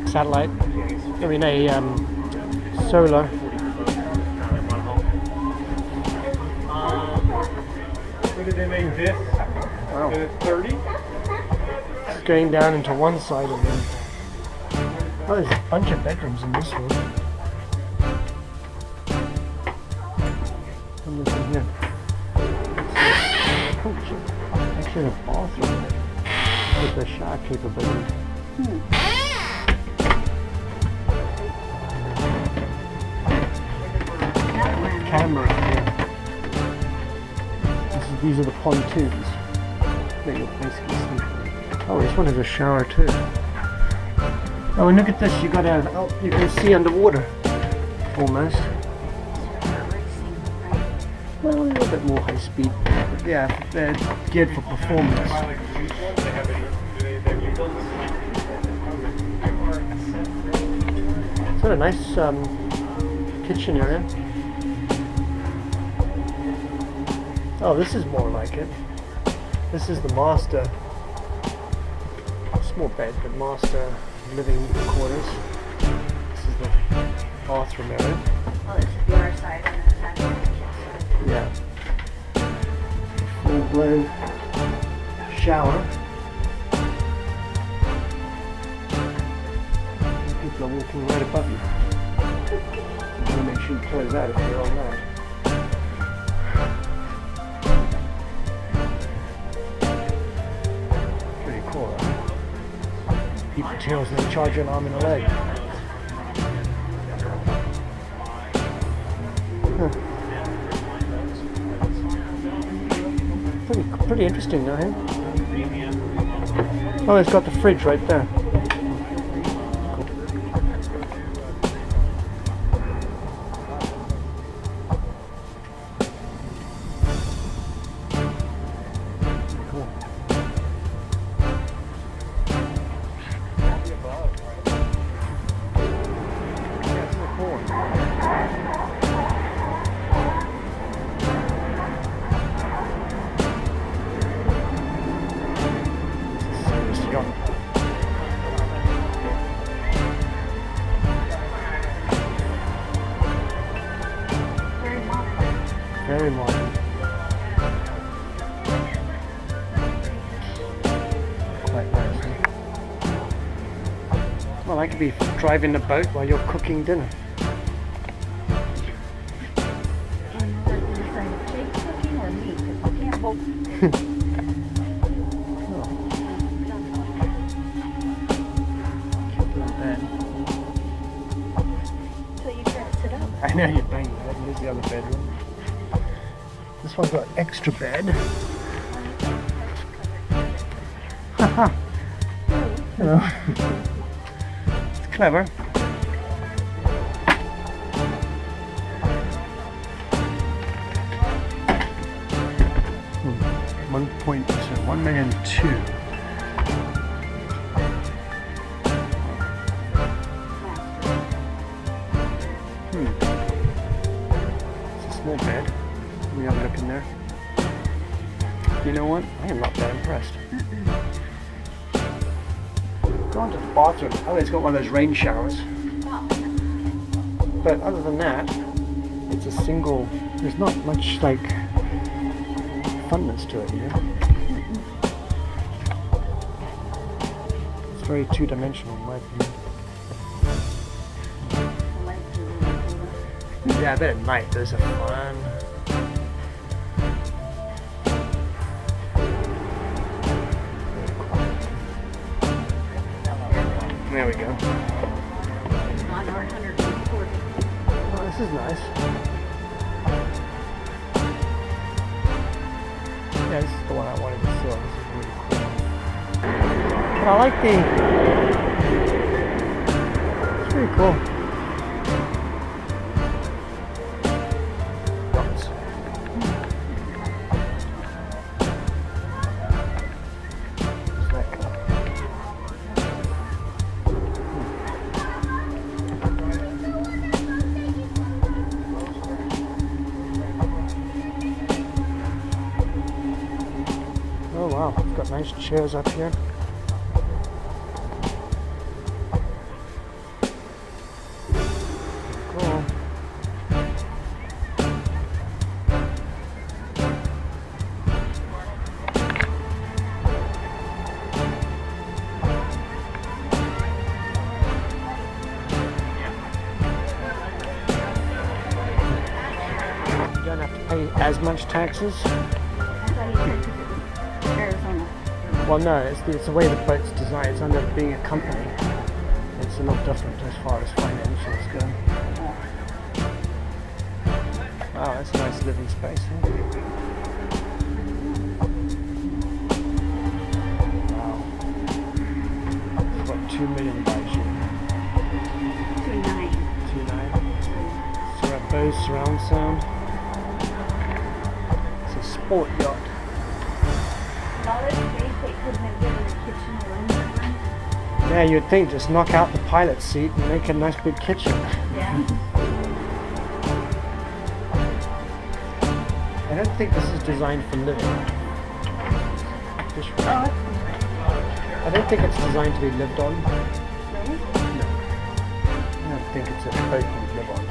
satellite. I mean a solar. When did they make this? Wow. 30? It's going down into one side of them. Oh, there's a bunch of bedrooms in this one. And this in here. Oh, shit. Actually, a bathroom with a shower capability. Camera here. These are the pontoons that you'll basically see. Oh, this one has a shower too. Oh, and look at this, you got you can see underwater, almost. Well, a little bit more high speed, but yeah, they're geared for performance. It's got a nice kitchen area. Oh, this is more like it. This is the master, small bed, but master living quarters. This is the bathroom area. Oh, this is the other side and then Yeah. Full blown shower. People are walking right above you. You want to make sure you close that if you're on that. Pretty cool, right? People tails and they charge you an arm and a leg. Pretty interesting now, eh? Oh, it's got the fridge right there. Cool. Yeah, it's really cool. Very modern. Quite nice. Huh? Well, I could be driving the boat while you're cooking dinner. cooking or meat, because you can't both. Cute little bed. So you try to sit up. I know you're banging that. Here's the other bedroom. This one's got extra bed. Haha. Hello. It's clever. Hmm. 1.1 million two. It's a small bed. We have a look in there. You know what? I am not that impressed. Go on to the bathroom. Oh, it's got one of those rain showers. But other than that, it's a single. There's not much like funness to it, you know. It's very two-dimensional in my opinion. Yeah, I bet at night those are fun. There we go. Oh, this is nice. Yeah, this is the one I wanted to sell. This is really cool. But I like the... It's pretty cool. Dots. What's that color? Oh wow, it's got nice chairs up here. as much taxes. I thought you said 'cause it was Arizona. Well, no, it's the way the boat's designed. It's under being a company. It's a lot different as far as financials go. Wow, that's a nice living space, huh? Wow. It's got 2 million baiju. 2.9. 2.9. Bose surround sound. It's a sport yacht. All this space they could have been given a kitchen or room. Yeah, you'd think just knock out the pilot seat and make a nice big kitchen. Yeah. I don't think this is designed for living. This one. Oh, I don't think it's designed to be lived on. really? I don't think it's a boat you would live on.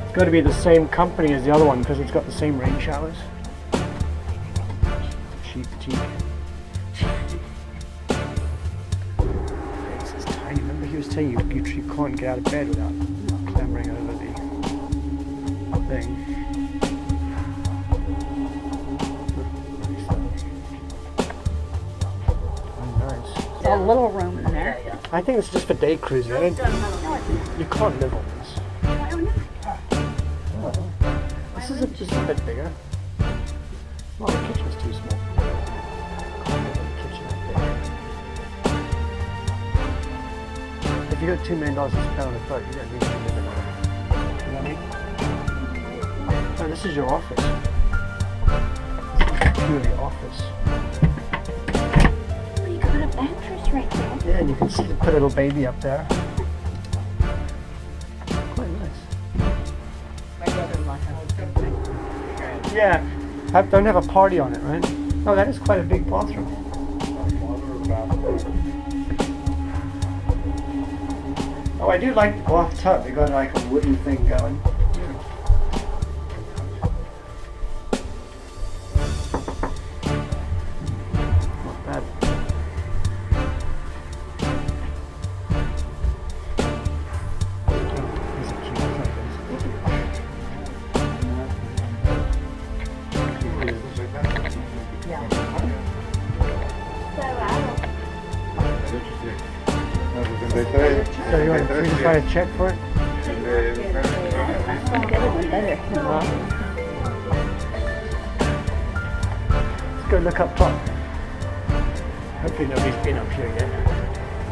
It's got to be the same company as the other one because it's got the same rain showers. Cheap. This is tiny. Remember he was saying you can't get out of bed without clambering over the thing. A little room in there. I think it's just for day cruising. I don't, you can't live on this. Oh. This is a bit bigger. Well, the kitchen's too small. Can't live in the kitchen up there. If you got $2 million to spend on a boat, you don't need to be living on it. You know what I mean? No, this is your office. This is purely office. You could put a mattress right there. Yeah, and you can see, put a little baby up there. Quite nice. My brother-in-law has a big thing. Yeah, don't have a party on it, right? Oh, that is quite a big bathroom. Oh, I do like the bathtub. They got like a wooden thing going. Not bad. These are cute, aren't So you want to try to check for it? The other one better. Let's go look up top. Hopefully nobody's been up here yet.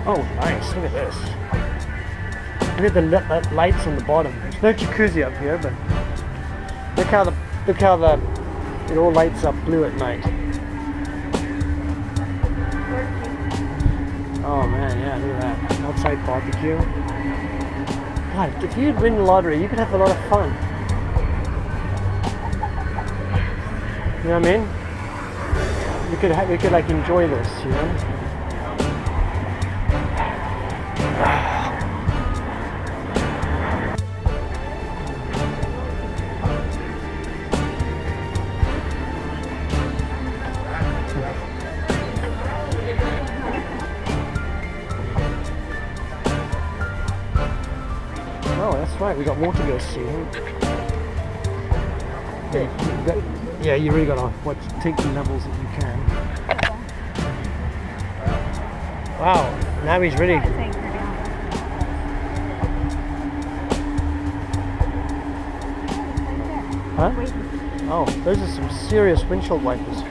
Oh, nice. Look at this. Look at the lights on the bottom. There's no jacuzzi up here, but look how it all lights up blue at night. Oh man, yeah, look at that. Outside barbecue. God, if you'd win the lottery, you could have a lot of fun. You know what I mean? You could like enjoy this, you know? Oh, that's right. We got more to go see. Yeah, you really gotta take the levels that you can. Wow, now he's ready. Huh? Oh, those are some serious windshield wipers.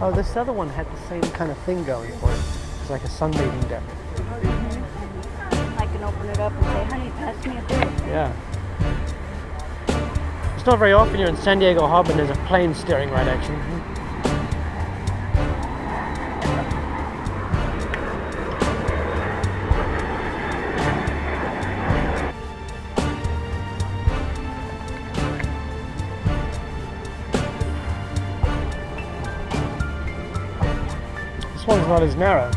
Oh, this other one had the same kind of thing going for it. It's like a sunbathing deck. I can open it up and say, honey, pass me a beer. Yeah. It's not very often you're in San Diego Harbor and there's a plane staring right at you. This one's not as narrow.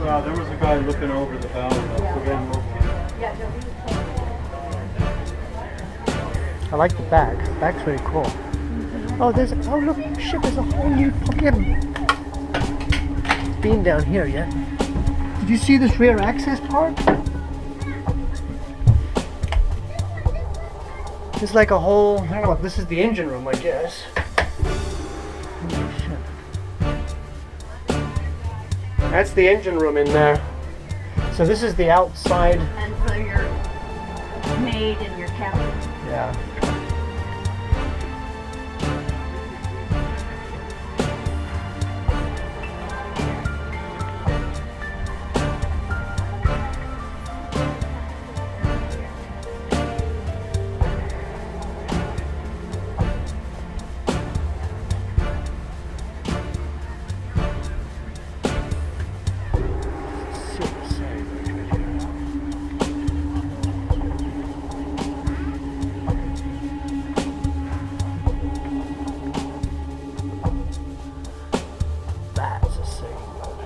Well, there was a guy looking over the bow. That's again looking. I like the back. The back's really cool. Oh, oh look, shit, there's a whole new fucking beam down here, yeah? Did you see this rear access part? It's like a whole, I don't know, this is the engine room, I guess. Holy shit. That's the engine room in there. So this is the outside. And for your maid and your captain. Yeah. That's a sailboat.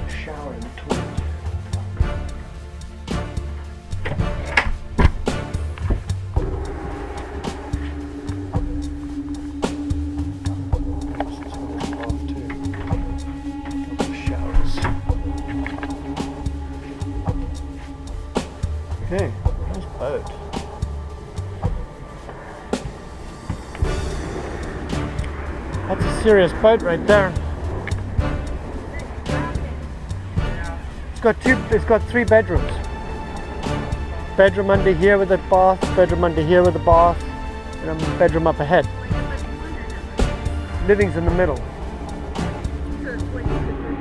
Shower in the toilet. Okay, nice boat. That's a serious boat right there. It's got 3 bedrooms. Bedroom under here with a bath, bedroom under here with a bath, and a bedroom up ahead. Living's in the middle.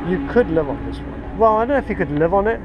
You could live on this one. Well, I don't know if you could live on it.